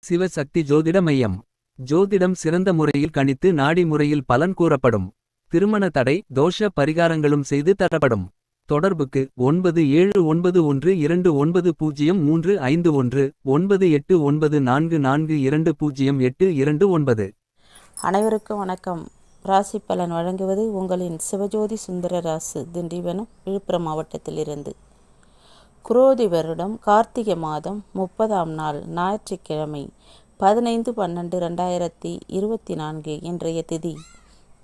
சிவசக்தி ஜோதிட மையம். ஜோதிடம் சிறந்த முறையில் கணித்து நாடி முறையில் பலன் கூறப்படும். திருமண தடை தோஷ பரிகாரங்களும் செய்து தரப்படும். தொடர்புக்கு 9712290351 9894420829. அனைவருக்கும் வணக்கம். ராசி பலன் வழங்குவது உங்களின் சிவஜோதி சுந்தரராசு, திண்டிவனம், விழுப்புரம் மாவட்டத்திலிருந்து. குரோதி வருடம் கார்த்திகை மாதம் 30ஆம் நாள் ஞாயிற்றுக்கிழமை 15/12/2024. இன்றைய திதி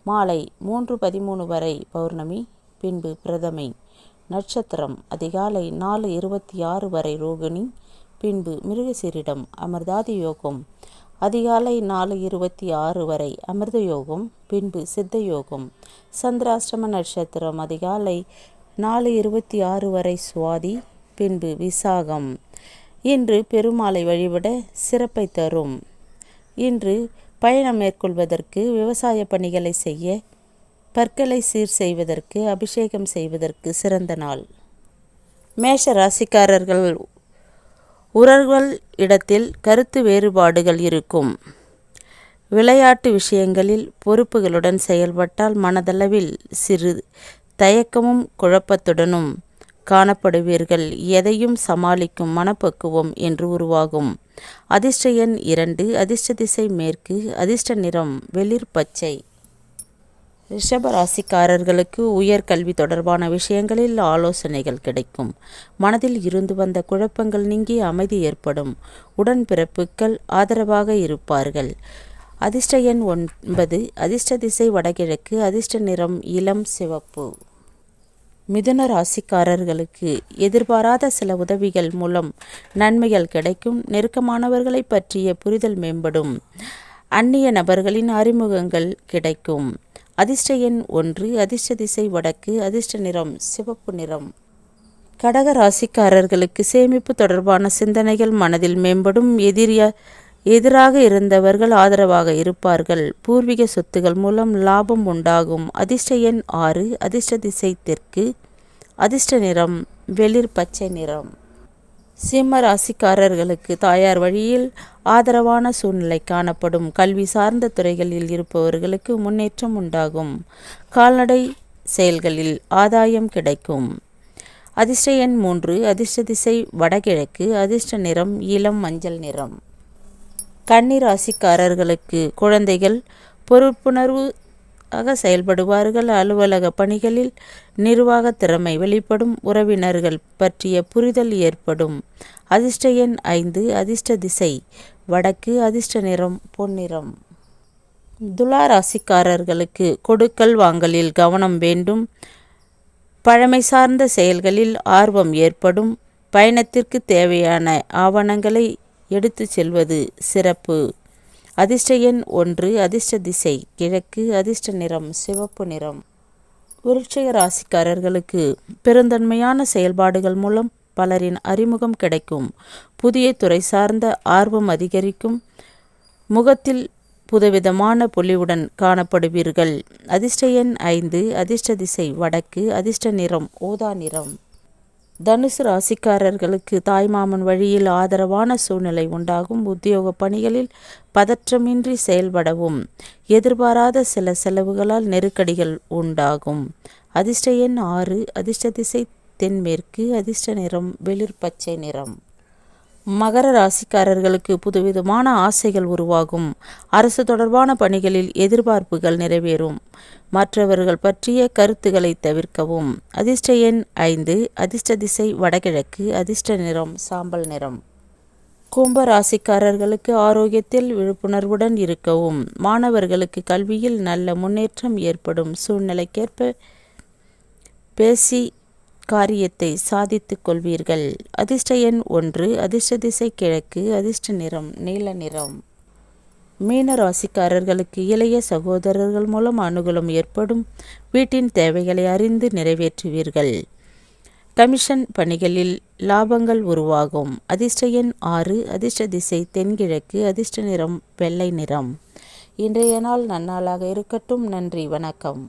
மாலை 3:13 வரை பௌர்ணமி, பின்பு பிரதமை. நட்சத்திரம் அதிகாலை 4:26 வரை ரோகிணி, பின்பு மிருகசீரிடம். அமிர்தாதி யோகம் அதிகாலை 4:26 வரை அமிர்த யோகம், பின்பு சித்த யோகம். சந்திராஷ்டம நட்சத்திரம் அதிகாலை 4:26 வரை சுவாதி, பின்பு விசாகம். இன்று பெருமாளை வழிபட சிறப்பை தரும். இன்று பயணம் மேற்கொள்வதற்கு, விவசாய பணிகளை செய்ய, பற்களை சீர் செய்வதற்கு, அபிஷேகம் செய்வதற்கு சிறந்த நாள். மேஷ ராசிக்காரர்கள் உறவுகள் இடத்தில் கருத்து வேறுபாடுகள் இருக்கும். விளையாட்டு விஷயங்களில் பொறுப்புகளுடன் செயல்பட்டால் மனதளவில் சிறு தயக்கமும் குழப்பத்துடனும் காணப்படுவீர்கள். எதையும் சமாளிக்கும் மனப்பக்குவம் என்று உருவாகும். அதிர்ஷ்ட எண் 2, அதிர்ஷ்ட திசை மேற்கு, அதிர்ஷ்ட நிறம் வெளிர் பச்சை. ரிஷப ராசிக்காரர்களுக்கு உயர்கல்வி தொடர்பான விஷயங்களில் ஆலோசனைகள் கிடைக்கும். மனதில் இருந்து வந்த குழப்பங்கள் நீங்கி அமைதி ஏற்படும். உடன்பிறப்புகள் ஆதரவாக இருப்பார்கள். அதிர்ஷ்ட எண் 9, அதிர்ஷ்ட திசை வடகிழக்கு, அதிர்ஷ்ட நிறம் இளம் சிவப்பு. மிதுன ராசிக்காரர்களுக்கு எதிர்பாராத சில உதவிகள் மூலம் நன்மைகள் கிடைக்கும். நெருக்கமானவர்களை பற்றிய புரிதல் மேம்படும். அந்நிய நபர்களின் அறிமுகங்கள் கிடைக்கும். அதிர்ஷ்ட எண் 1, அதிர்ஷ்ட திசை வடக்கு, அதிர்ஷ்ட நிறம் சிவப்பு நிறம். கடக ராசிக்காரர்களுக்கு சேமிப்பு தொடர்பான சிந்தனைகள் மனதில் மேம்படும். எதிராக இருந்தவர்கள் ஆதரவாக இருப்பார்கள். பூர்வீக சொத்துகள் மூலம் லாபம் உண்டாகும். அதிர்ஷ்ட எண் 6, அதிர்ஷ்ட திசை தெற்கு, அதிர்ஷ்ட நிறம் வெளிர் பச்சை நிறம். சிம்ம ராசிக்காரர்களுக்கு தாயார் வழியில் ஆதரவான சூழ்நிலை காணப்படும். கல்வி சார்ந்த துறைகளில் இருப்பவர்களுக்கு முன்னேற்றம் உண்டாகும். கால்நடை செயல்களில் ஆதாயம் கிடைக்கும். அதிர்ஷ்ட எண் 3, அதிர்ஷ்ட திசை வடகிழக்கு, அதிர்ஷ்ட நிறம் இளம் மஞ்சள் நிறம். கன்னி ராசிக்காரர்களுக்கு குழந்தைகள் பொறுப்புணர்வாக செயல்படுவார்கள். அலுவலக பணிகளில் நிர்வாக திறமை வெளிப்படும். உறவினர்கள் பற்றிய புரிதல் ஏற்படும். அதிர்ஷ்ட எண் 5, அதிர்ஷ்ட திசை வடக்கு, அதிர்ஷ்ட நிறம் பொன்னிறம். துலா ராசிக்காரர்களுக்கு கொடுக்கல் வாங்கலில் கவனம் வேண்டும். பழமை சார்ந்த செயல்களில் ஆர்வம் ஏற்படும். பயணத்திற்கு தேவையான ஆவணங்களை எடுத்து செல்வது சிறப்பு. அதிர்ஷ்ட எண் 1, அதிர்ஷ்ட திசை கிழக்கு, அதிர்ஷ்ட நிறம் சிவப்பு நிறம். விருச்சிக ராசிக்காரர்களுக்கு பெருந்தன்மையான செயல்பாடுகள் மூலம் பலரின் அறிமுகம் கிடைக்கும். புதிய துறை சார்ந்த ஆர்வம் அதிகரிக்கும். முகத்தில் புதுவிதமான பொலிவுடன் காணப்படுவீர்கள். அதிர்ஷ்ட எண் 5, அதிர்ஷ்ட திசை வடக்கு, அதிர்ஷ்ட நிறம் ஊதா நிறம். தனுசு ராசிக்காரர்களுக்கு தாய்மாமன் வழியில் ஆதரவான சூழ்நிலை உண்டாகும். உத்தியோக பணிகளில் பதற்றமின்றி செயல்படவும். எதிர்பாராத சில செலவுகளால் நெருக்கடிகள் உண்டாகும். அதிர்ஷ்ட எண் 6, அதிர்ஷ்ட திசை தென்மேற்கு, அதிர்ஷ்ட நிறம் வெளிர் பச்சை நிறம். மகர ராசிக்காரர்களுக்கு புதுவிதமான ஆசைகள் உருவாகும். அரசு தொடர்பான பணிகளில் எதிர்பார்ப்புகள் நிறைவேறும். மற்றவர்கள் பற்றிய கருத்துக்களை தவிர்க்கவும். அதிர்ஷ்ட எண் 5, அதிர்ஷ்ட திசை வடகிழக்கு, அதிர்ஷ்ட நிறம் சாம்பல் நிறம். கும்ப ராசிக்காரர்களுக்கு ஆரோக்கியத்தில் விழிப்புணர்வுடன் இருக்கவும். மாணவர்களுக்கு கல்வியில் நல்ல முன்னேற்றம் ஏற்படும். சூழ்நிலைக்கேற்ப பேசி காரியத்தை சாதித்துக் கொள்வீர்கள். அதிர்ஷ்ட எண் 1, அதிர்ஷ்ட திசை கிழக்கு, அதிர்ஷ்ட நிறம் நீல நிறம். மீன ராசிக்காரர்களுக்கு இளைய சகோதரர்கள் மூலம் அனுகூலம் ஏற்படும். வீட்டின் தேவைகளை அறிந்து நிறைவேற்றுவீர்கள். கமிஷன் பணிகளில் லாபங்கள் உருவாகும். அதிர்ஷ்ட எண் 6, அதிர்ஷ்ட திசை தென்கிழக்கு, அதிர்ஷ்ட நிறம் வெள்ளை நிறம். இன்றைய நாள் நன்னாளாக இருக்கட்டும். நன்றி, வணக்கம்.